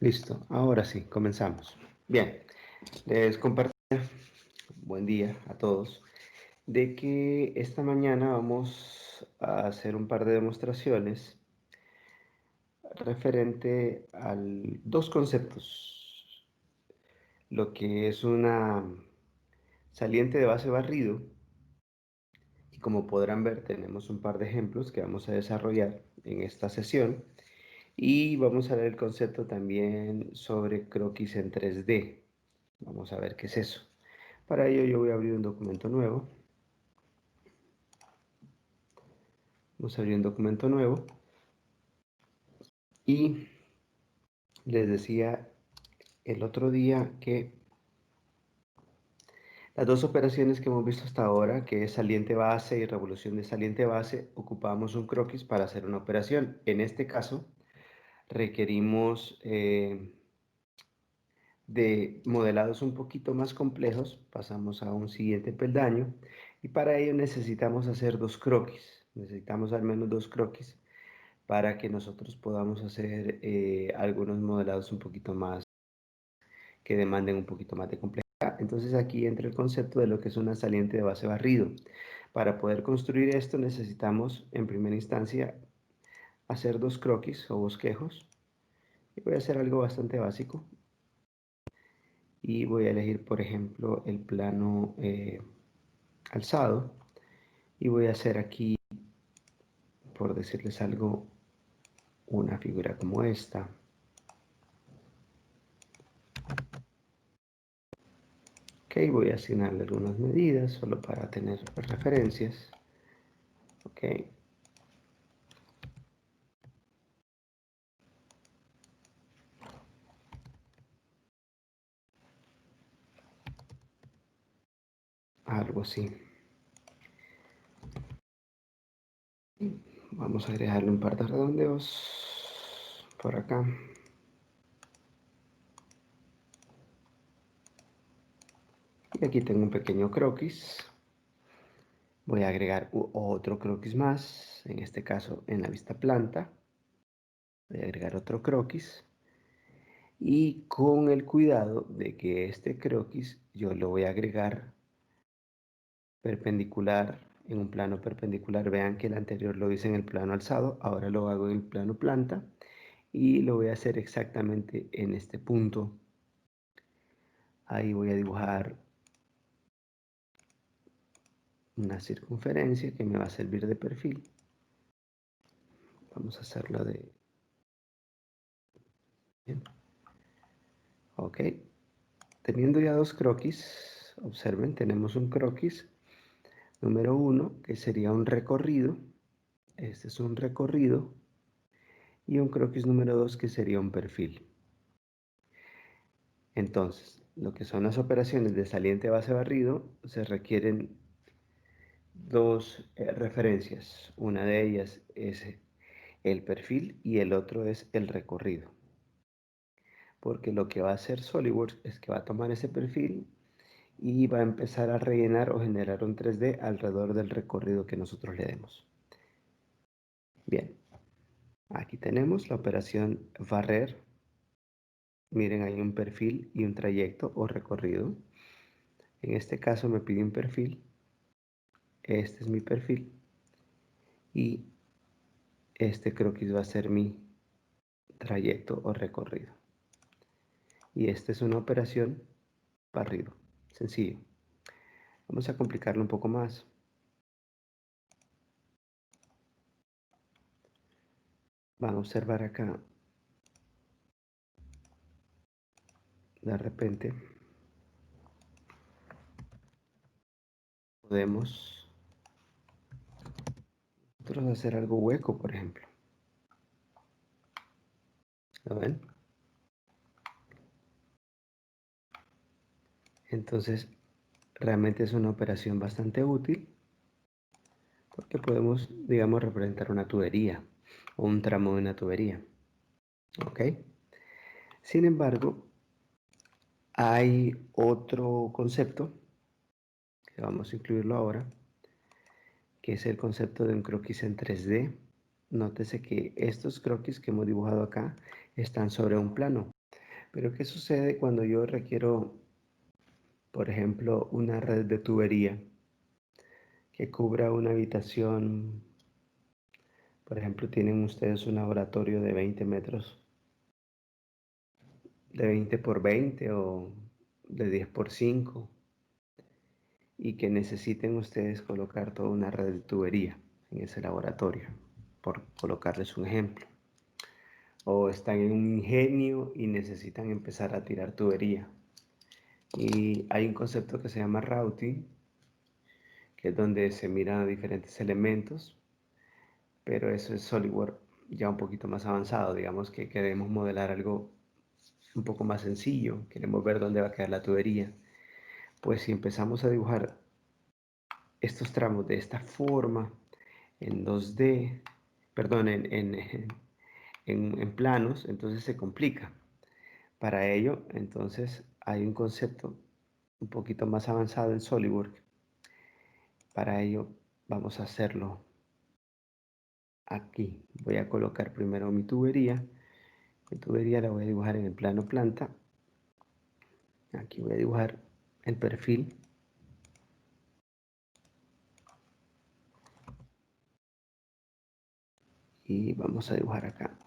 Listo, ahora sí, comenzamos. Bien, les comparto, buen día a todos, de que esta mañana vamos a hacer un par de demostraciones referente a dos conceptos, lo que es una saliente de base barrido, y como podrán ver tenemos un par de ejemplos que vamos a desarrollar en esta sesión, y vamos a ver el concepto también sobre croquis en 3D. Vamos a ver qué es eso. Para ello yo voy a abrir un documento nuevo. Vamos a abrir un documento nuevo. Y les decía el otro día que las dos operaciones que hemos visto hasta ahora, que es saliente base y revolución de saliente base, ocupamos un croquis para hacer una operación. En este caso requerimos de modelados un poquito más complejos. Pasamos a un siguiente peldaño y para ello necesitamos hacer dos croquis. Necesitamos al menos dos croquis para que nosotros podamos hacer algunos modelados un poquito más, que demanden un poquito más de complejidad. Entonces aquí entra el concepto de lo que es una saliente de base barrido. Para poder construir esto necesitamos en primera instancia hacer dos croquis o bosquejos. Y voy a hacer algo bastante básico. Y voy a elegir, por ejemplo, el plano alzado. Y voy a hacer aquí, por decirles algo, una figura como esta. Ok, voy a asignarle algunas medidas solo para tener referencias. Ok. Algo así. Vamos a agregarle un par de redondeos por acá. Y aquí tengo un pequeño croquis. Voy a agregar otro croquis más, en este caso en la vista planta. Voy a agregar otro croquis. Y con el cuidado de que este croquis yo lo voy a agregar perpendicular, en un plano perpendicular. Vean que el anterior lo hice en el plano alzado, ahora lo hago en el plano planta y lo voy a hacer exactamente en este punto. Ahí voy a dibujar una circunferencia que me va a servir de perfil. Vamos a hacerlo de... Bien. Ok. Teniendo ya dos croquis, observen, tenemos un croquis número 1 que sería un recorrido. Este es un recorrido. Y un croquis número 2 que sería un perfil. Entonces, lo que son las operaciones de saliente base barrido, se requieren dos referencias. Una de ellas es el perfil y el otro es el recorrido. Porque lo que va a hacer SolidWorks es que va a tomar ese perfil y va a empezar a rellenar o generar un 3D alrededor del recorrido que nosotros le demos. Bien, aquí tenemos la operación barrer. Miren, hay un perfil y un trayecto o recorrido. En este caso me pide un perfil. Este es mi perfil. Y este croquis va a ser mi trayecto o recorrido. Y esta es una operación barrido. Sencillo. Vamos a complicarlo un poco más. Van a observar acá. De repente. Podemos nosotros hacer algo hueco, por ejemplo. ¿Lo ven? Entonces, realmente es una operación bastante útil porque podemos, digamos, representar una tubería o un tramo de una tubería. ¿Ok? Sin embargo, hay otro concepto que vamos a incluirlo ahora, que es el concepto de un croquis en 3D. Nótese que estos croquis que hemos dibujado acá están sobre un plano. Pero ¿qué sucede cuando yo requiero, por ejemplo, una red de tubería que cubra una habitación? Por ejemplo, tienen ustedes un laboratorio de 20 metros, de 20 por 20 o de 10 por 5, y que necesiten ustedes colocar toda una red de tubería en ese laboratorio, por colocarles un ejemplo. O están en un ingenio y necesitan empezar a tirar tubería. Y hay un concepto que se llama routing, que es donde se miran diferentes elementos, pero eso es SolidWorks ya un poquito más avanzado. Digamos que queremos modelar algo un poco más sencillo, queremos ver dónde va a quedar la tubería. Pues si empezamos a dibujar estos tramos de esta forma, en 2D, perdón, en planos, entonces se complica. Para ello, entonces, hay un concepto un poquito más avanzado en SolidWorks. Para ello, vamos a hacerlo aquí. Voy a colocar primero mi tubería. Mi tubería la voy a dibujar en el plano planta. Aquí voy a dibujar el perfil. Y vamos a dibujar acá.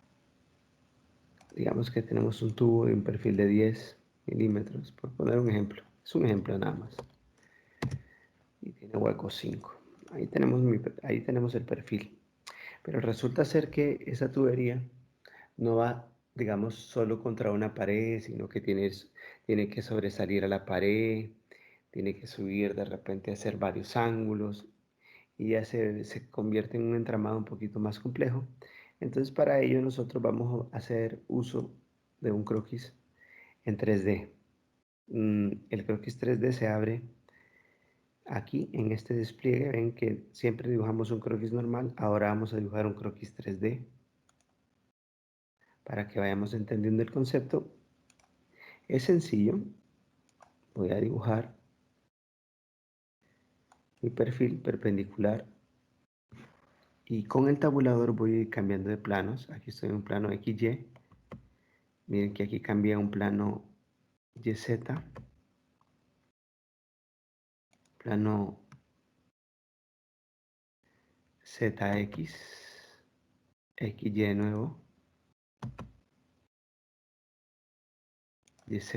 Digamos que tenemos un tubo de un perfil de 10 milímetros, por poner un ejemplo. Es un ejemplo nada más. Y tiene hueco 5. Ahí tenemos el perfil. Pero resulta ser que esa tubería no va, digamos, solo contra una pared, sino que tiene que sobresalir a la pared, tiene que subir de repente a hacer varios ángulos y ya se convierte en un entramado un poquito más complejo. Entonces para ello nosotros vamos a hacer uso de un croquis en 3D. El croquis 3D se abre aquí en este despliegue. Ven que siempre dibujamos un croquis normal, ahora vamos a dibujar un croquis 3D para que vayamos entendiendo el concepto. Es sencillo. Voy a dibujar mi perfil perpendicular y con el tabulador voy a ir cambiando de planos. Aquí estoy en un plano XY. Miren que aquí cambia un plano YZ, plano ZX, XY de nuevo, YZ.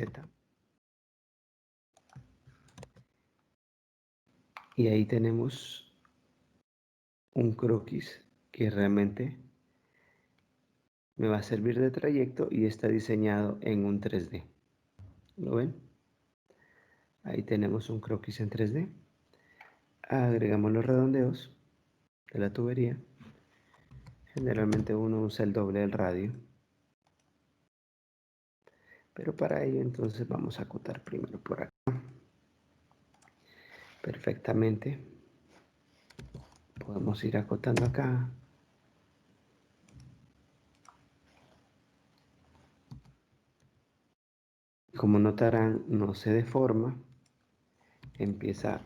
Y ahí tenemos un croquis que realmente me va a servir de trayecto y está diseñado en un 3D. ¿Lo ven? Ahí tenemos un croquis en 3D. Agregamos los redondeos de la tubería. Generalmente uno usa el doble del radio. Pero para ello entonces vamos a acotar primero por acá. Perfectamente. Podemos ir acotando acá. Como notarán, no se deforma. Empieza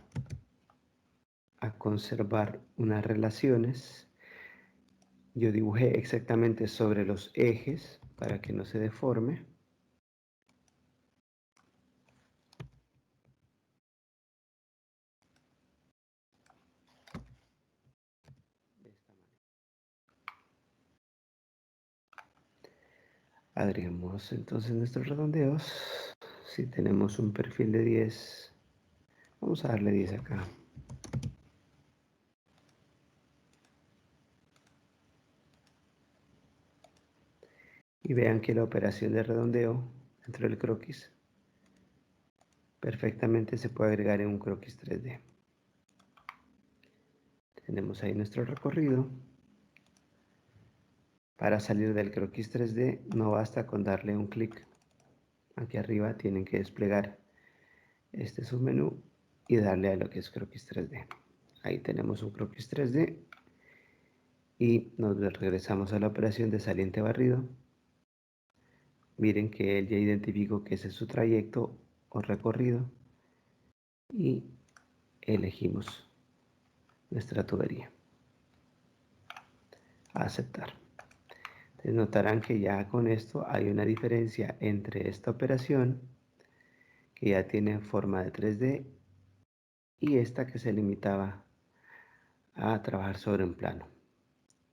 a conservar unas relaciones. Yo dibujé exactamente sobre los ejes para que no se deforme. Agregamos entonces nuestros redondeos. Si tenemos un perfil de 10, vamos a darle 10 acá. Y vean que la operación de redondeo dentro del croquis perfectamente se puede agregar en un croquis 3D. Tenemos ahí nuestro recorrido. Para salir del croquis 3D no basta con darle un clic. Aquí arriba tienen que desplegar este submenú y darle a lo que es croquis 3D. Ahí tenemos un croquis 3D y nos regresamos a la operación de saliente barrido. Miren que él ya identificó que ese es su trayecto o recorrido y elegimos nuestra tubería. A aceptar. Entonces notarán que ya con esto hay una diferencia entre esta operación, que ya tiene forma de 3D, y esta que se limitaba a trabajar sobre un plano.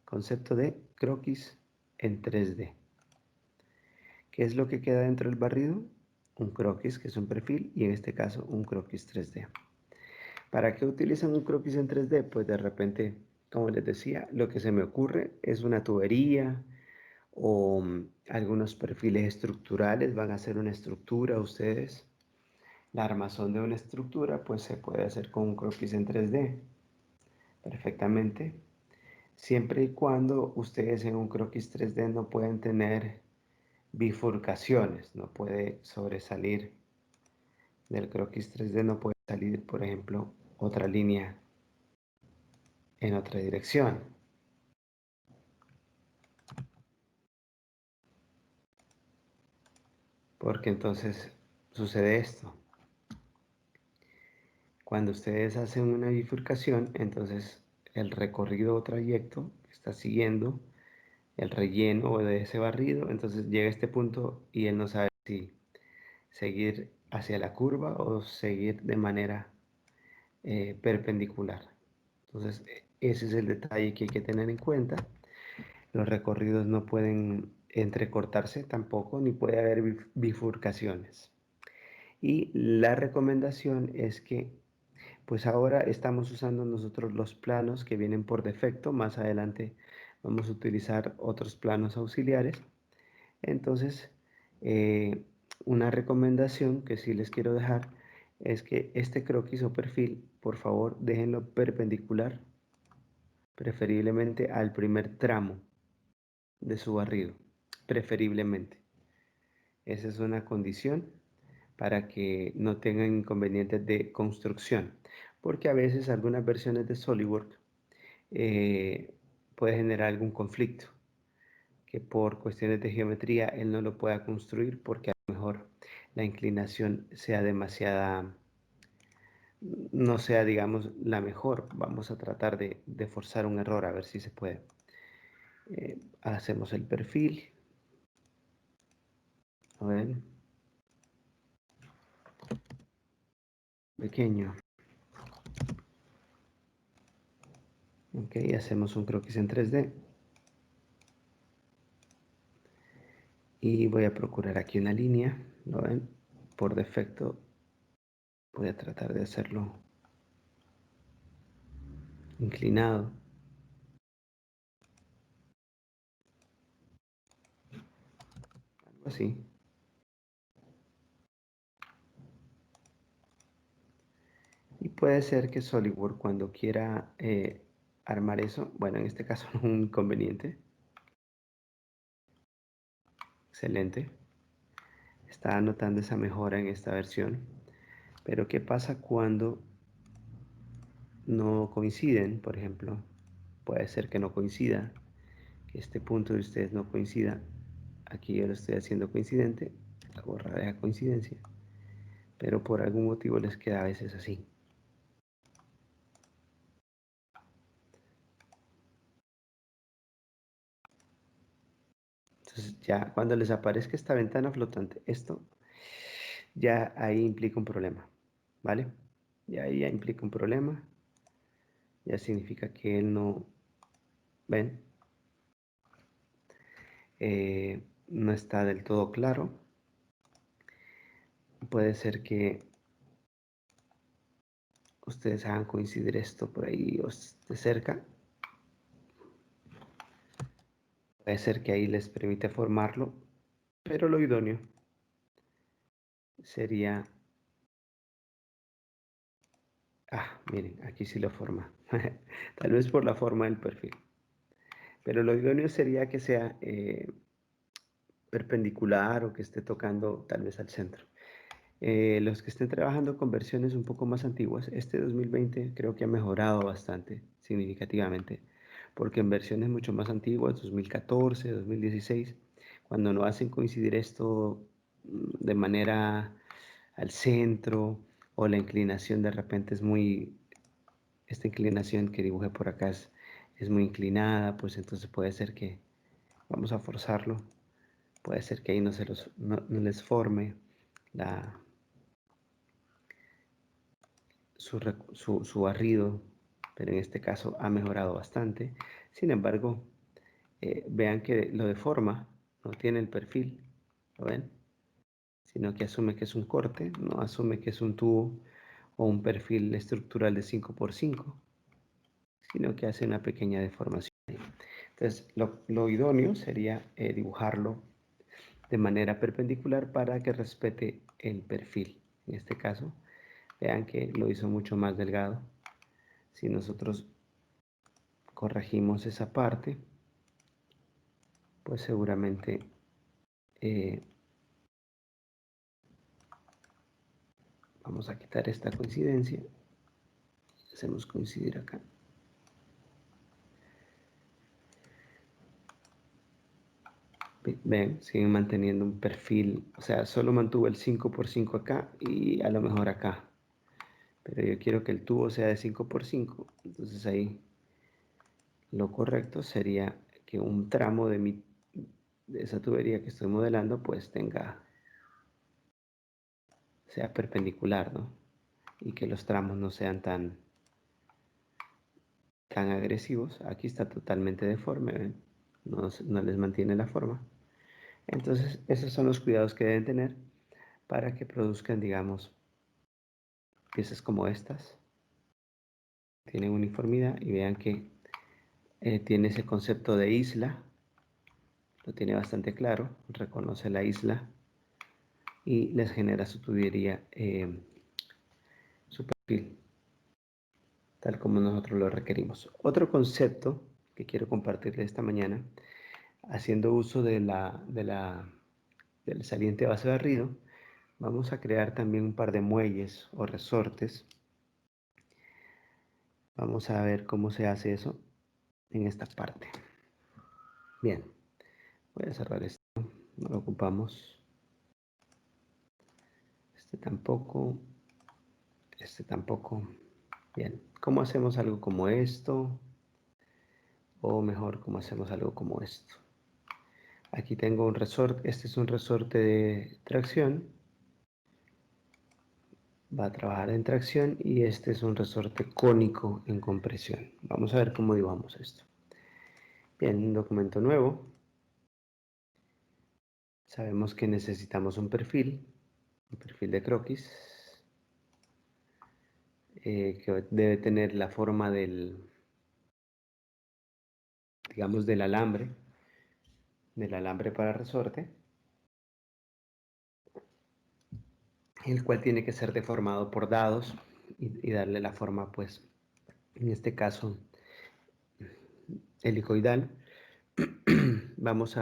Concepto de croquis en 3D. ¿Qué es lo que queda dentro del barrido? Un croquis, que es un perfil, y en este caso un croquis 3D. ¿Para qué utilizan un croquis en 3D? Pues de repente, como les decía, lo que se me ocurre es una tubería o algunos perfiles estructurales. Van a hacer una estructura ustedes. La armazón de una estructura pues se puede hacer con un croquis en 3D perfectamente, siempre y cuando ustedes en un croquis 3D no pueden tener bifurcaciones, no puede sobresalir del croquis 3D, no puede salir, por ejemplo, otra línea en otra dirección, porque entonces sucede esto. Cuando ustedes hacen una bifurcación, entonces el recorrido o trayecto que está siguiendo el relleno de ese barrido, entonces llega a este punto y él no sabe si seguir hacia la curva o seguir de manera perpendicular. Entonces, ese es el detalle que hay que tener en cuenta. Los recorridos no pueden entrecortarse tampoco, ni puede haber bifurcaciones. Y la recomendación es que, pues ahora estamos usando nosotros los planos que vienen por defecto. Más adelante vamos a utilizar otros planos auxiliares. Entonces, eh, una recomendación que sí les quiero dejar es que este croquis o perfil, por favor, déjenlo perpendicular, preferiblemente al primer tramo de su barrido, preferiblemente. Esa es una condición para que no tengan inconvenientes de construcción, porque a veces algunas versiones de SolidWorks eh, puede generar algún conflicto, que por cuestiones de geometría él no lo pueda construir porque a lo mejor la inclinación sea demasiada, no sea, digamos, la mejor. Vamos a tratar de forzar un error a ver si se puede. Hacemos el perfil. A ver, pequeño. Ok, hacemos un croquis en 3D. Y voy a procurar aquí una línea. ¿Lo ven? Por defecto voy a tratar de hacerlo inclinado. Algo así. Y puede ser que SolidWorks cuando quiera armar eso, bueno, en este caso no es un inconveniente. Excelente. Está notando esa mejora en esta versión. Pero ¿qué pasa cuando no coinciden? Por ejemplo, puede ser que no coincida, que este punto de ustedes no coincida. Aquí yo lo estoy haciendo coincidente, la borraré a coincidencia, pero por algún motivo les queda a veces así. Entonces ya cuando les aparezca esta ventana flotante, esto ya ahí implica un problema, ¿vale? Ya ahí ya implica un problema, ya significa que él no, ven, no está del todo claro. Puede ser que ustedes hagan coincidir esto por ahí o de cerca. Puede ser que ahí les permite formarlo, pero lo idóneo sería, miren, aquí sí lo forma, tal vez por la forma del perfil, pero lo idóneo sería que sea perpendicular o que esté tocando tal vez al centro. Los que estén trabajando con versiones un poco más antiguas, este 2020 creo que ha mejorado bastante, significativamente, porque en versiones mucho más antiguas, 2014, 2016, cuando no hacen coincidir esto de manera al centro o la inclinación de repente es muy, esta inclinación que dibujé por acá es muy inclinada, pues entonces puede ser vamos a forzarlo. Puede ser que ahí no les forme su barrido, pero en este caso ha mejorado bastante. Sin embargo, vean que lo deforma, no tiene el perfil, ¿lo ven? Sino que asume que es un corte, no asume que es un tubo o un perfil estructural de 5x5, sino que hace una pequeña deformación. Entonces, lo idóneo sería dibujarlo de manera perpendicular para que respete el perfil. En este caso, vean que lo hizo mucho más delgado. Si nosotros corregimos esa parte, pues seguramente vamos a quitar esta coincidencia. Hacemos coincidir acá. Ven, siguen manteniendo un perfil, o sea, solo mantuvo el 5x5 acá y a lo mejor acá. Pero yo quiero que el tubo sea de 5x5, entonces ahí lo correcto sería que un tramo de esa tubería que estoy modelando pues sea perpendicular, ¿no? Y que los tramos no sean tan agresivos. Aquí está totalmente deforme, ¿ven? No les mantiene la forma. Entonces, esos son los cuidados que deben tener para que produzcan, digamos, piezas como estas. Tienen uniformidad y vean que tiene ese concepto de isla. Lo tiene bastante claro, reconoce la isla y les genera su tubería, su perfil, tal como nosotros lo requerimos. Otro concepto que quiero compartirles esta mañana, haciendo uso del saliente base barrido, vamos a crear también un par de muelles o resortes. Vamos a ver cómo se hace eso en esta parte. Bien, voy a cerrar esto, no lo ocupamos. Este tampoco, este tampoco. Bien, ¿cómo hacemos algo como esto? O mejor, ¿cómo hacemos algo como esto? Aquí tengo un resorte, este es un resorte de tracción. Va a trabajar en tracción y este es un resorte cónico en compresión. Vamos a ver cómo dibujamos esto. Bien, un documento nuevo. Sabemos que necesitamos un perfil de croquis, que debe tener la forma digamos, del alambre para resorte, el cual tiene que ser deformado por dados y darle la forma, pues, en este caso, helicoidal. Vamos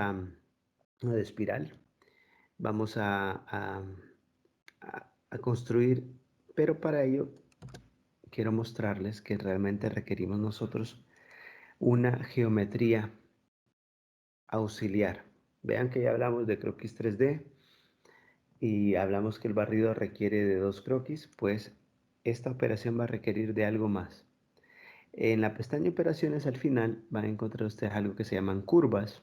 de espiral. Vamos a construir, pero para ello quiero mostrarles que realmente requerimos nosotros una geometría auxiliar. Vean que ya hablamos de croquis 3D y hablamos que el barrido requiere de 2 croquis, pues esta operación va a requerir de algo más. En la pestaña operaciones al final van a encontrar ustedes algo que se llaman curvas.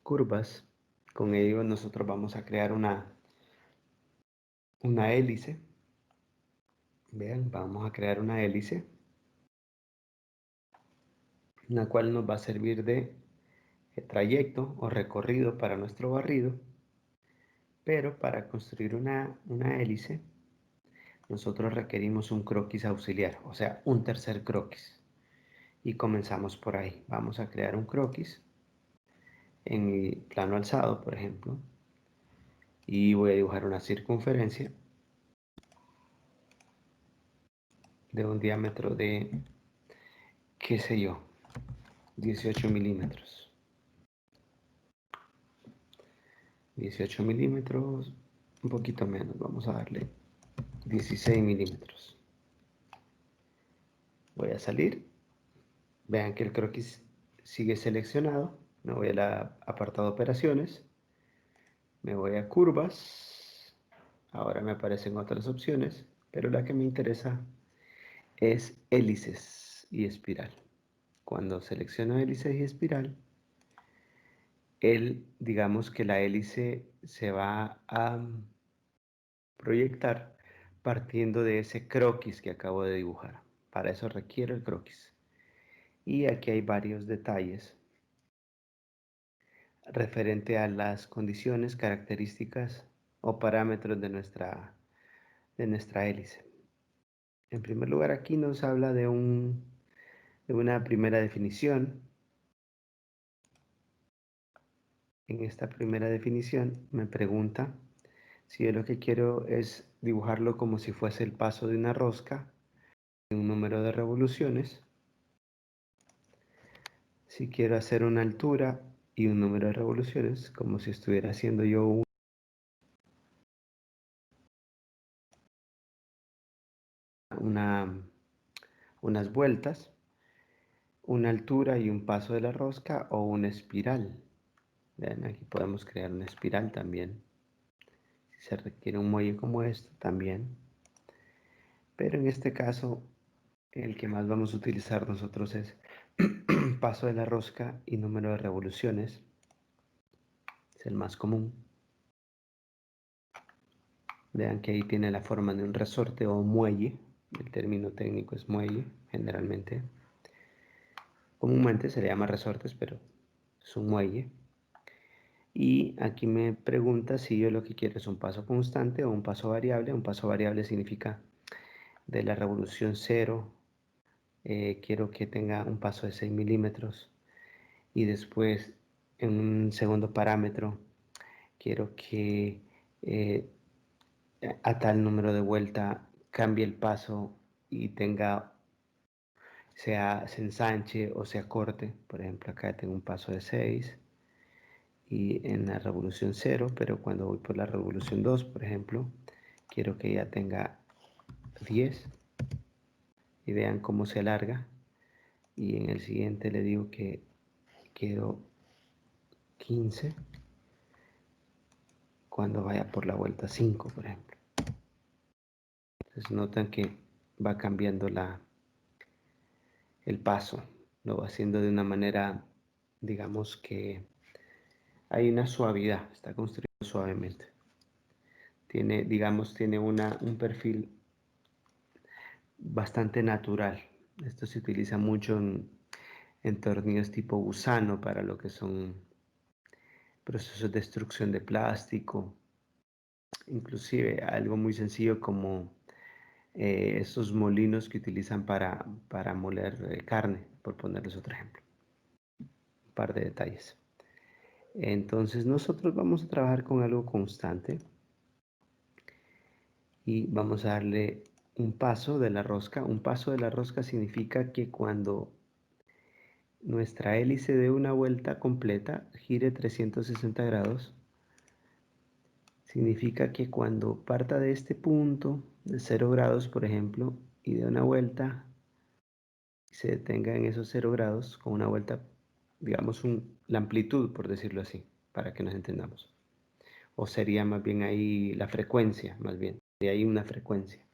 Curvas, con ello nosotros vamos a crear una hélice. Vean, vamos a crear una hélice, la cual nos va a servir de trayecto o recorrido para nuestro barrido, pero para construir una hélice nosotros requerimos un croquis auxiliar, o sea, un tercer croquis. Y comenzamos por ahí. Vamos a crear un croquis en mi plano alzado, por ejemplo, y voy a dibujar una circunferencia de un diámetro de, qué sé yo, 18 milímetros. 18 milímetros, un poquito menos, vamos a darle 16 milímetros. Voy a salir. Vean que el croquis sigue seleccionado. Me voy al apartado operaciones. Me voy a curvas. Ahora me aparecen otras opciones, pero la que me interesa es hélices y espiral. Cuando selecciono hélice y espiral, digamos que la hélice se va a proyectar partiendo de ese croquis que acabo de dibujar. Para eso requiero el croquis. Y aquí hay varios detalles referente a las condiciones, características o parámetros de nuestra hélice. En primer lugar, aquí nos habla de una primera definición. En esta primera definición me pregunta si yo lo que quiero es dibujarlo como si fuese el paso de una rosca, un número de revoluciones. Si quiero hacer una altura y un número de revoluciones, como si estuviera haciendo yo una, unas vueltas, una altura y un paso de la rosca o una espiral. Vean, aquí podemos crear una espiral también. Si se requiere un muelle como este, también. Pero en este caso, el que más vamos a utilizar nosotros es paso de la rosca y número de revoluciones. Es el más común. Vean que ahí tiene la forma de un resorte o muelle. El término técnico es muelle, generalmente. Comúnmente se le llama resortes, pero es un muelle. Y aquí me pregunta si yo lo que quiero es un paso constante o un paso variable. Un paso variable significa de la revolución 0, quiero que tenga un paso de 6 milímetros. Y después, en un segundo parámetro, quiero que a tal número de vuelta cambie el paso y se ensanche o se acorte. Por ejemplo, acá tengo un paso de 6 y en la revolución 0, pero cuando voy por la revolución 2, por ejemplo, quiero que ya tenga 10 y vean cómo se alarga. Y en el siguiente le digo que quiero 15 cuando vaya por la vuelta 5, por ejemplo. Entonces notan que va cambiando el paso, lo va haciendo de una manera, digamos que hay una suavidad, está construido suavemente. Tiene, digamos, tiene un perfil bastante natural. Esto se utiliza mucho en tornillos tipo gusano para lo que son procesos de extrusión de plástico, inclusive algo muy sencillo como esos molinos que utilizan para moler carne, por ponerles otro ejemplo. Un par de detalles. Entonces nosotros vamos a trabajar con algo constante y vamos a darle un paso de la rosca. Un paso de la rosca significa que cuando nuestra hélice dé una vuelta completa, gire 360 grados, significa que cuando parta de este punto, de 0 grados por ejemplo, y dé una vuelta, se detenga en esos 0 grados con una vuelta, digamos la amplitud, por decirlo así, para que nos entendamos. O sería más bien ahí la frecuencia, más bien, de ahí una frecuencia.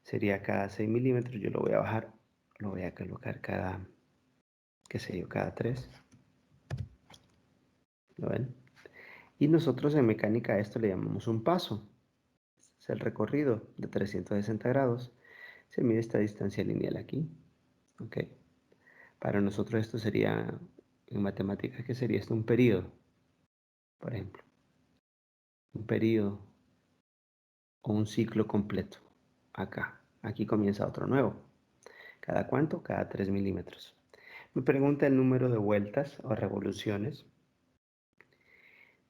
Sería cada 6 milímetros, yo lo voy a bajar, lo voy a colocar cada, qué sé yo, cada 3. ¿Lo ven? Y nosotros en mecánica a esto le llamamos un paso. Es el recorrido de 360 grados. Se mide esta distancia lineal aquí. ¿Ok? Para nosotros esto sería, en matemáticas, ¿qué sería esto? Un periodo, por ejemplo. Un periodo o un ciclo completo. Acá. Aquí comienza otro nuevo. ¿Cada cuánto? Cada 3 milímetros. Me pregunta el número de vueltas o revoluciones.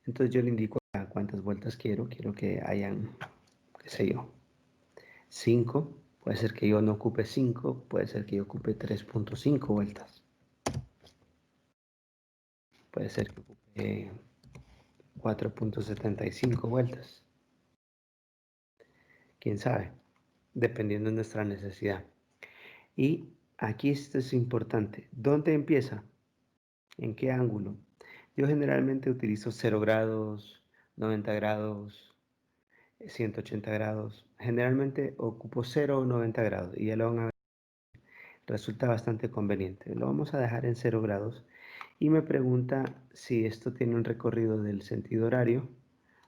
Entonces yo le indico a cuántas vueltas quiero. Quiero que hayan, qué sé yo, 5. Puede ser que yo no ocupe 5. Puede ser que yo ocupe 3.5 vueltas. Puede ser que ocupe 4.75 vueltas. Quién sabe, dependiendo de nuestra necesidad. Y aquí esto es importante. ¿Dónde empieza? ¿En qué ángulo? Yo generalmente utilizo 0 grados, 90 grados, 180 grados. Generalmente ocupo 0 o 90 grados y ya lo van a ver. resulta bastante conveniente. Lo vamos a dejar en 0 grados y me pregunta si esto tiene un recorrido del sentido horario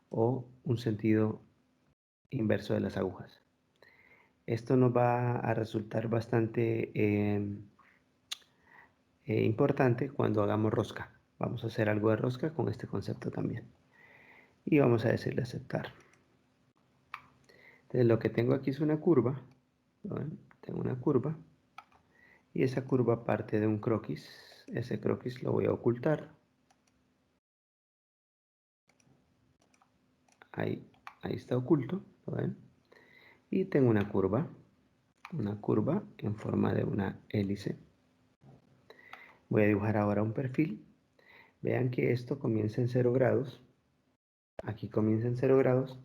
o un sentido inverso de las agujas. Esto nos va a resultar bastante importante cuando hagamos rosca. Vamos a hacer algo de rosca con este concepto también. Y vamos a decirle aceptar. Entonces lo que tengo aquí es una curva. ¿Ven? Tengo una curva. Y esa curva parte de un croquis. Ese croquis lo voy a ocultar. Ahí está oculto. ¿Lo ven? Y tengo una curva en forma de una hélice. Voy a dibujar ahora un perfil. Vean que esto comienza en 0 grados. Aquí comienza en 0 grados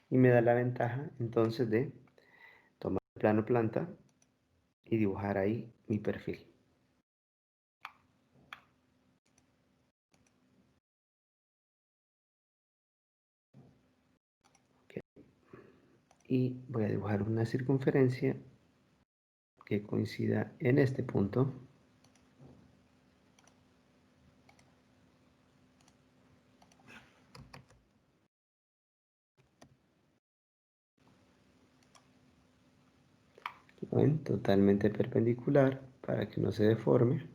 y me da la ventaja entonces de tomar el plano planta y dibujar ahí mi perfil. Okay. Y voy a dibujar una circunferencia que coincida en este punto. ¿Ven? Totalmente perpendicular para que no se deforme.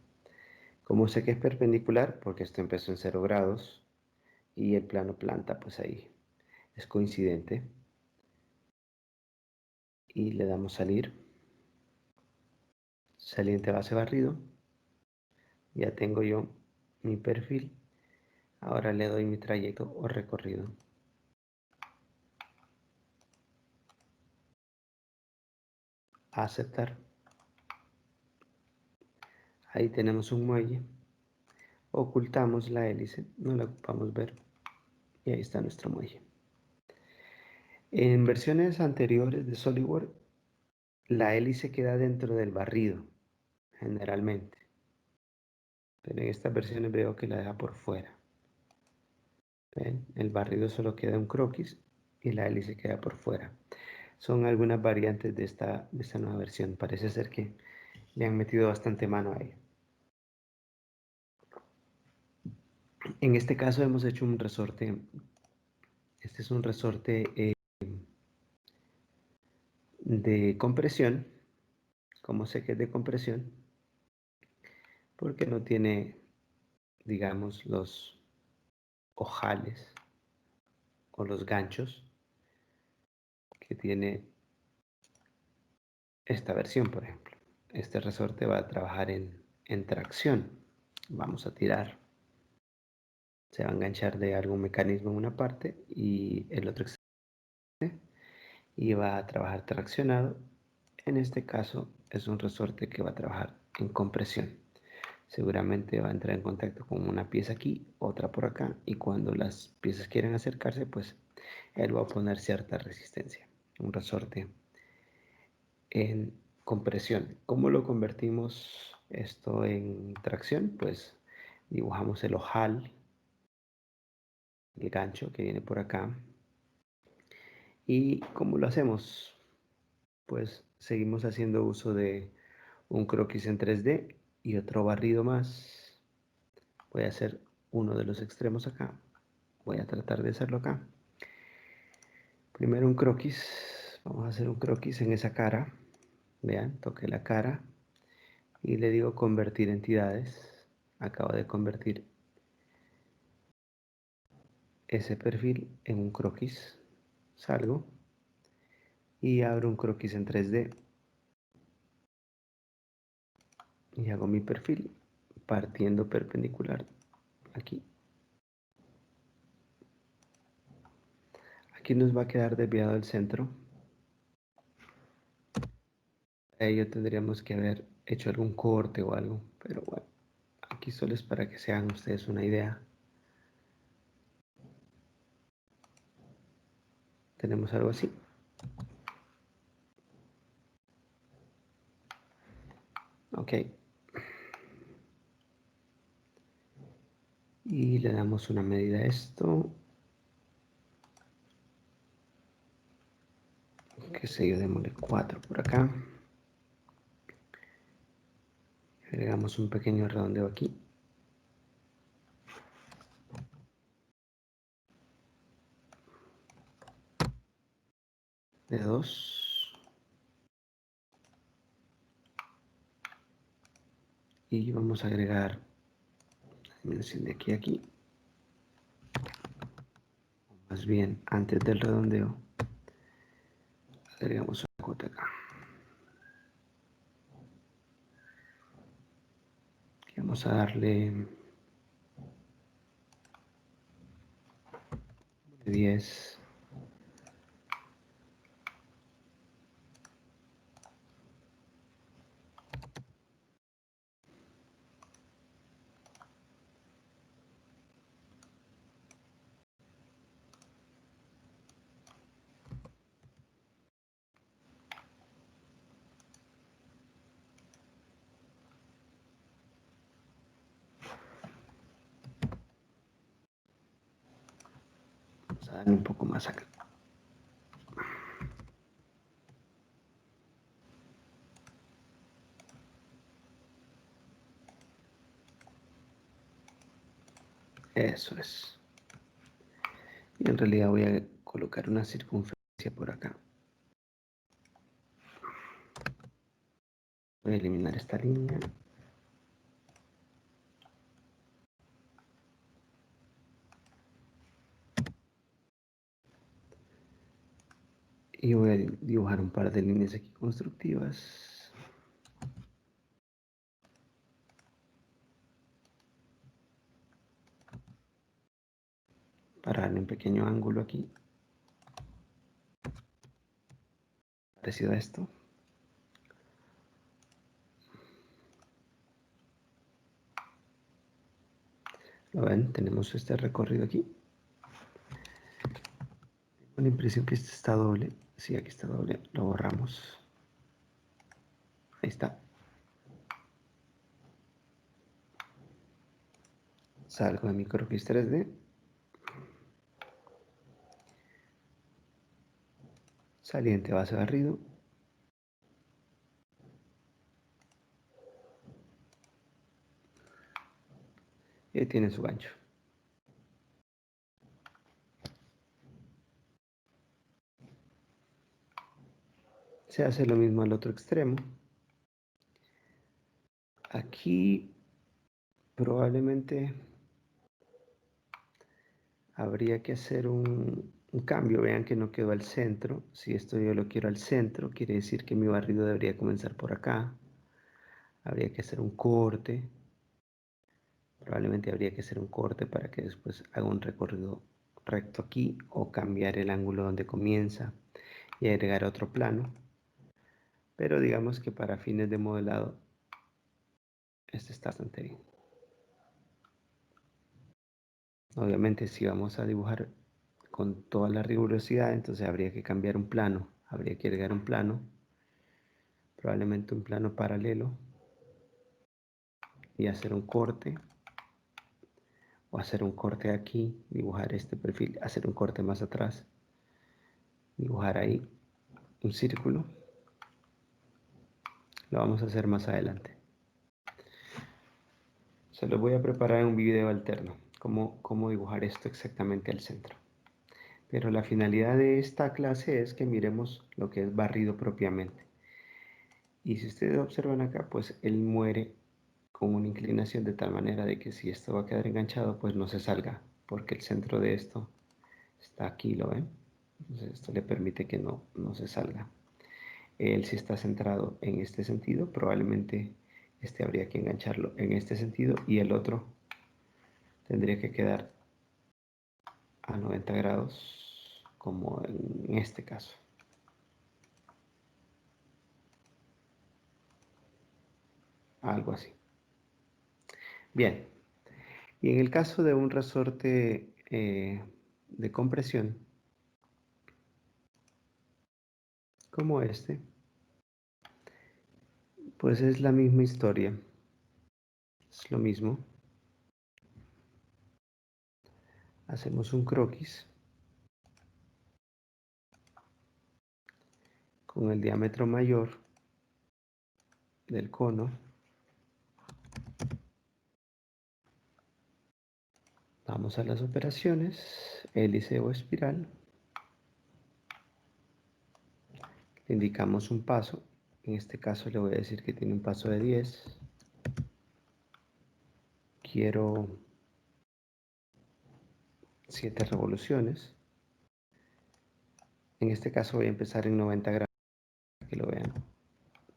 ¿Cómo sé que es perpendicular? Porque esto empezó en 0 grados y el plano planta pues ahí es coincidente. Y le damos salir. Saliente base barrido. Ya tengo yo mi perfil. Ahora le doy mi trayecto o recorrido. Aceptar. Ahí tenemos un muelle. Ocultamos la hélice, no la ocupamos ver. Y ahí está nuestro muelle. En versiones anteriores de SolidWorks, la hélice queda dentro del barrido, generalmente. Pero en estas versiones veo que la deja por fuera. ¿Ven? El barrido solo queda un croquis y la hélice queda por fuera. Son algunas variantes de esta nueva versión. Parece ser que le han metido bastante mano a ella. En este caso hemos hecho un resorte. Este es un resorte de compresión. ¿Cómo sé que es de compresión? Porque no tiene, digamos, los ojales o los ganchos que tiene esta versión, por ejemplo. Este resorte va a trabajar en tracción. Vamos a tirar. Se va a enganchar de algún mecanismo en una parte y el otro extremo y va a trabajar traccionado. En este caso es un resorte que va a trabajar en compresión. Seguramente va a entrar en contacto con una pieza aquí, otra por acá, y cuando las piezas quieren acercarse, pues él va a poner cierta resistencia. Un resorte en compresión. ¿Cómo lo convertimos esto en tracción? Pues dibujamos el ojal, el gancho que viene por acá. ¿Y cómo lo hacemos? Pues seguimos haciendo uso de un croquis en 3D y otro barrido más. Voy a hacer uno de los extremos acá. Voy a tratar de hacerlo acá. Primero un croquis. Vamos a hacer un croquis en esa cara. Vean, toqué la cara y le digo convertir entidades. Acabo de convertir ese perfil en un croquis. Salgo y abro un croquis en 3D y hago mi perfil partiendo perpendicular aquí. Aquí nos va a quedar desviado el centro. Ello tendríamos que haber hecho algún corte o algo, pero bueno, aquí solo es para que se hagan ustedes una idea. Tenemos algo así. Ok. Y le damos una medida a esto. Que sé yo, démosle 4 por acá. Agregamos un pequeño redondeo aquí. De 2. Y vamos a agregar la dimensión de aquí a aquí. Más bien, antes del redondeo, agregamos una cuota acá. Y vamos a darle 10. Vamos a darle un poco más acá. Eso es. Y en realidad voy a colocar una circunferencia por acá. Voy a eliminar esta línea. Y voy a dibujar un par de líneas aquí constructivas. Para darle un pequeño ángulo aquí. Parecido a esto. ¿Lo ven? Tenemos este recorrido aquí. Tengo la impresión que este está doble. Sí, aquí está doble. Lo borramos. Ahí está. Salgo de mi croquis 3D. Saliente base barrido. Y ahí tiene su gancho. Se hace lo mismo al otro extremo. Aquí probablemente habría que hacer un cambio. Vean que no quedó al centro. Si esto yo lo quiero al centro, quiere decir que mi barrido debería comenzar por acá. Habría que hacer un corte. Probablemente habría que hacer un corte para que después haga un recorrido recto aquí o cambiar el ángulo donde comienza y agregar otro plano. Pero digamos que para fines de modelado, este está bastante bien. Obviamente si vamos a dibujar con toda la rigurosidad, entonces habría que cambiar un plano, habría que agregar un plano, probablemente un plano paralelo y hacer un corte o hacer un corte aquí, dibujar este perfil, hacer un corte más atrás, dibujar ahí un círculo. Lo vamos a hacer más adelante. Se los voy a preparar en un video alterno, cómo dibujar esto exactamente al centro. Pero la finalidad de esta clase es que miremos lo que es barrido propiamente. Y si ustedes observan acá, pues él muere con una inclinación de tal manera de que si esto va a quedar enganchado, pues no se salga, porque el centro de esto está aquí, ¿lo ven? Entonces esto le permite que no se salga. Él si está centrado en este sentido, probablemente este habría que engancharlo en este sentido y el otro tendría que quedar a 90 grados, como en este caso. Algo así. Bien, y en el caso de un resorte de compresión, como este, pues es la misma historia. Es lo mismo. Hacemos un croquis con el diámetro mayor del cono. Vamos a las operaciones, hélice o espiral. Le indicamos un paso. En este caso le voy a decir que tiene un paso de 10. Quiero 7 revoluciones. En este caso voy a empezar en 90 grados, para que lo vean.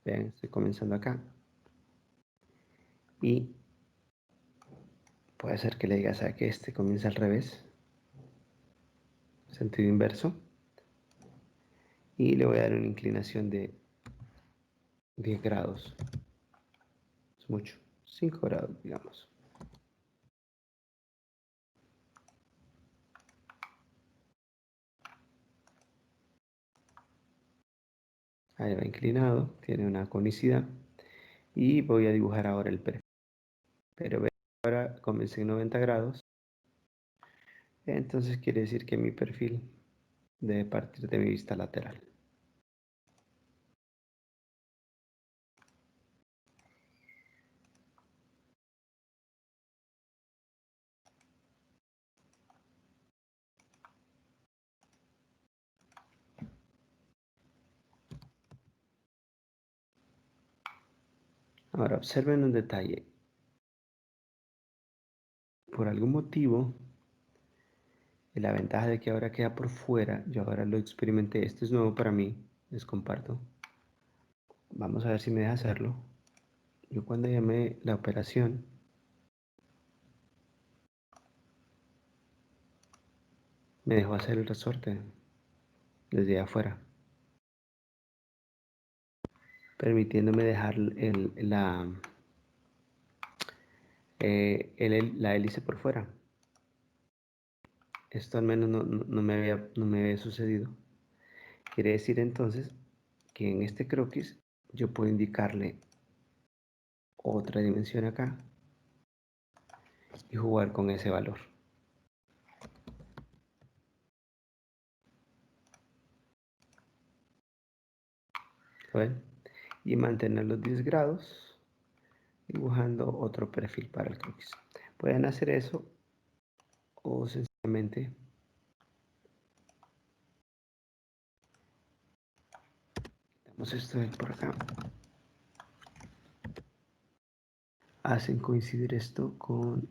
Vean, estoy comenzando acá. Y puede ser que le diga, ¿sabe que este comienza al revés? Sentido inverso. Y le voy a dar una inclinación de 10 grados. Es mucho. 5 grados, digamos. Ahí va inclinado, tiene una conicidad. Y voy a dibujar ahora el perfil. Pero ve, ahora comencé en 90 grados. Entonces quiere decir que mi perfil debe partir de mi vista lateral. Ahora observen un detalle. Por algún motivo, la ventaja de que ahora queda por fuera, yo ahora lo experimenté, esto es nuevo para mí, les comparto. Vamos a ver si me deja hacerlo. Yo cuando llamé la operación, me dejó hacer el resorte desde afuera, permitiéndome dejar la hélice por fuera. Esto al menos no me había sucedido. Quiere decir entonces que en este croquis yo puedo indicarle otra dimensión acá y jugar con ese valor. ¿Lo ven? Y mantener los 10 grados dibujando otro perfil para el croquis. Pueden hacer eso o sencillamente damos esto por acá. Hacen coincidir esto con,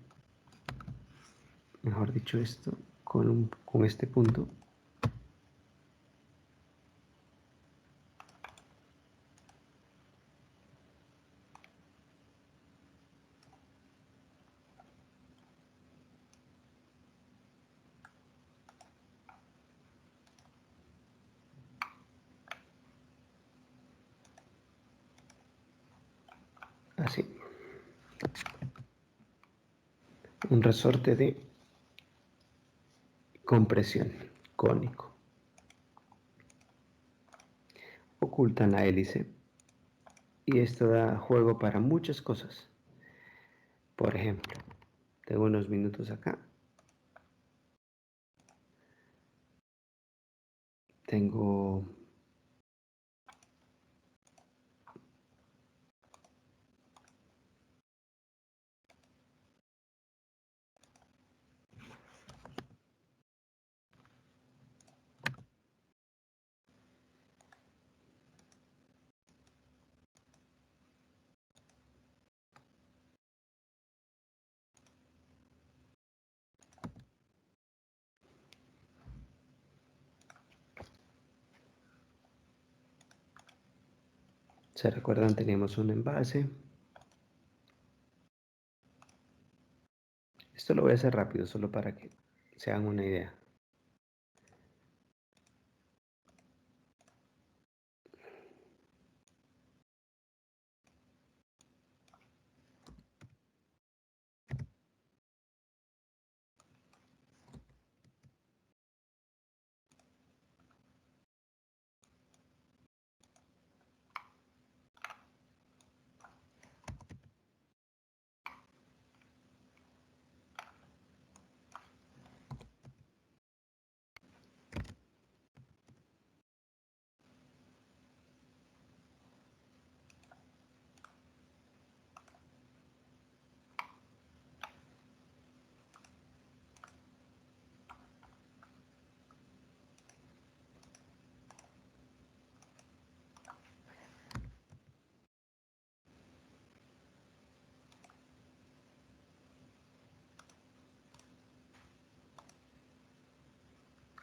mejor dicho, esto con este punto. Así. Un resorte de compresión cónico. Ocultan la hélice y esto da juego para muchas cosas. Por ejemplo, tengo unos minutos acá. Tengo ¿Se recuerdan? Teníamos un envase. Esto lo voy a hacer rápido, solo para que se hagan una idea.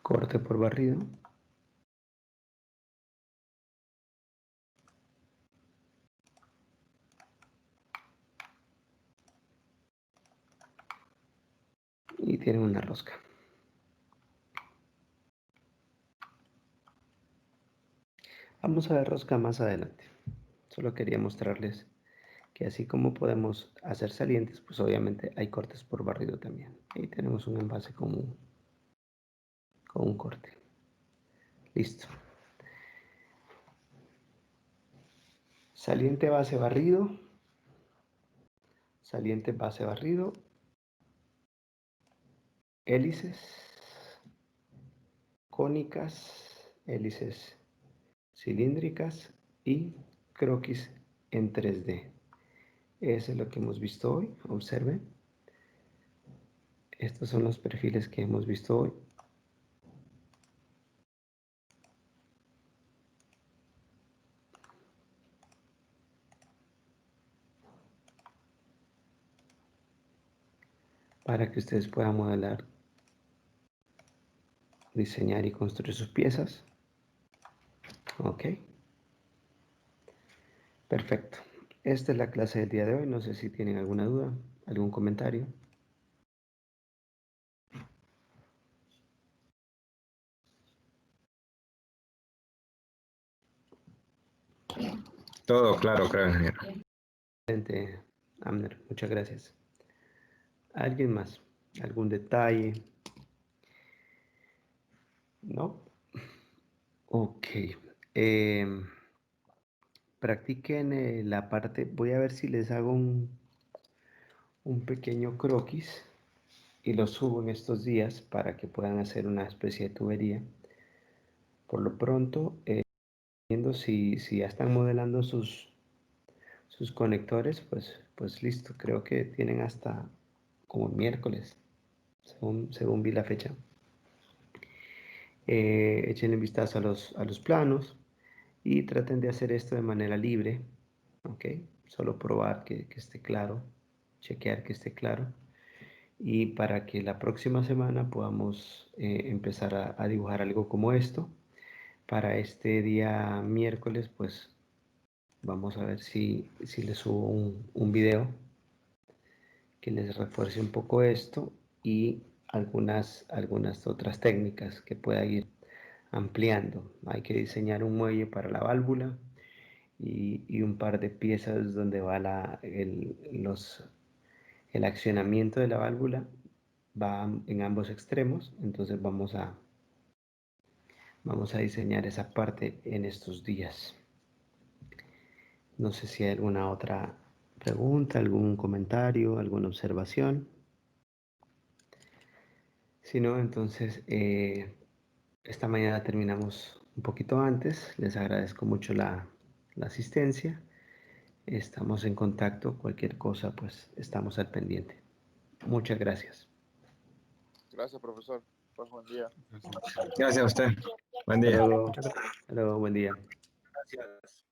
corte por barrido. Y tienen una rosca. Vamos a ver rosca más adelante. Solo quería mostrarles que así como podemos hacer salientes, pues obviamente hay cortes por barrido también. Ahí tenemos un envase con un corte. Listo. Saliente base barrido. Saliente base barrido. Hélices cónicas, hélices cilíndricas y croquis en 3D. Eso es lo que hemos visto hoy. Observen. Estos son los perfiles que hemos visto hoy. Para que ustedes puedan modelar, diseñar y construir sus piezas. Ok. Perfecto. Esta es la clase del día de hoy. No sé si tienen alguna duda, algún comentario. Todo claro, creo, ingeniero. Excelente, Amner. Muchas gracias. ¿Alguien más? ¿Algún detalle? ¿No? Ok. Practiquen la parte. Voy a ver si les hago un pequeño croquis y lo subo en estos días para que puedan hacer una especie de tubería. Por lo pronto, viendo si ya están modelando sus conectores, pues listo. Creo que tienen hasta como miércoles, según vi la fecha. Echen un vistazo a los planos y traten de hacer esto de manera libre, ¿ok? Solo probar que esté claro, chequear que esté claro y para que la próxima semana podamos empezar a dibujar algo como esto. Para este día miércoles, pues vamos a ver si les subo un video que les refuerce un poco esto y algunas otras técnicas que pueda ir ampliando. Hay que diseñar un muelle para la válvula y un par de piezas donde va el accionamiento de la válvula va en ambos extremos. Entonces vamos a diseñar esa parte en estos días. No sé si hay alguna otra pregunta, algún comentario, alguna observación. Si no, entonces esta mañana terminamos un poquito antes. Les agradezco mucho la asistencia. Estamos en contacto. Cualquier cosa, pues estamos al pendiente. Muchas gracias. Gracias, profesor. Pues buen día. Gracias a usted. Buen Hasta día. luego. Hasta luego. Buen día. Gracias.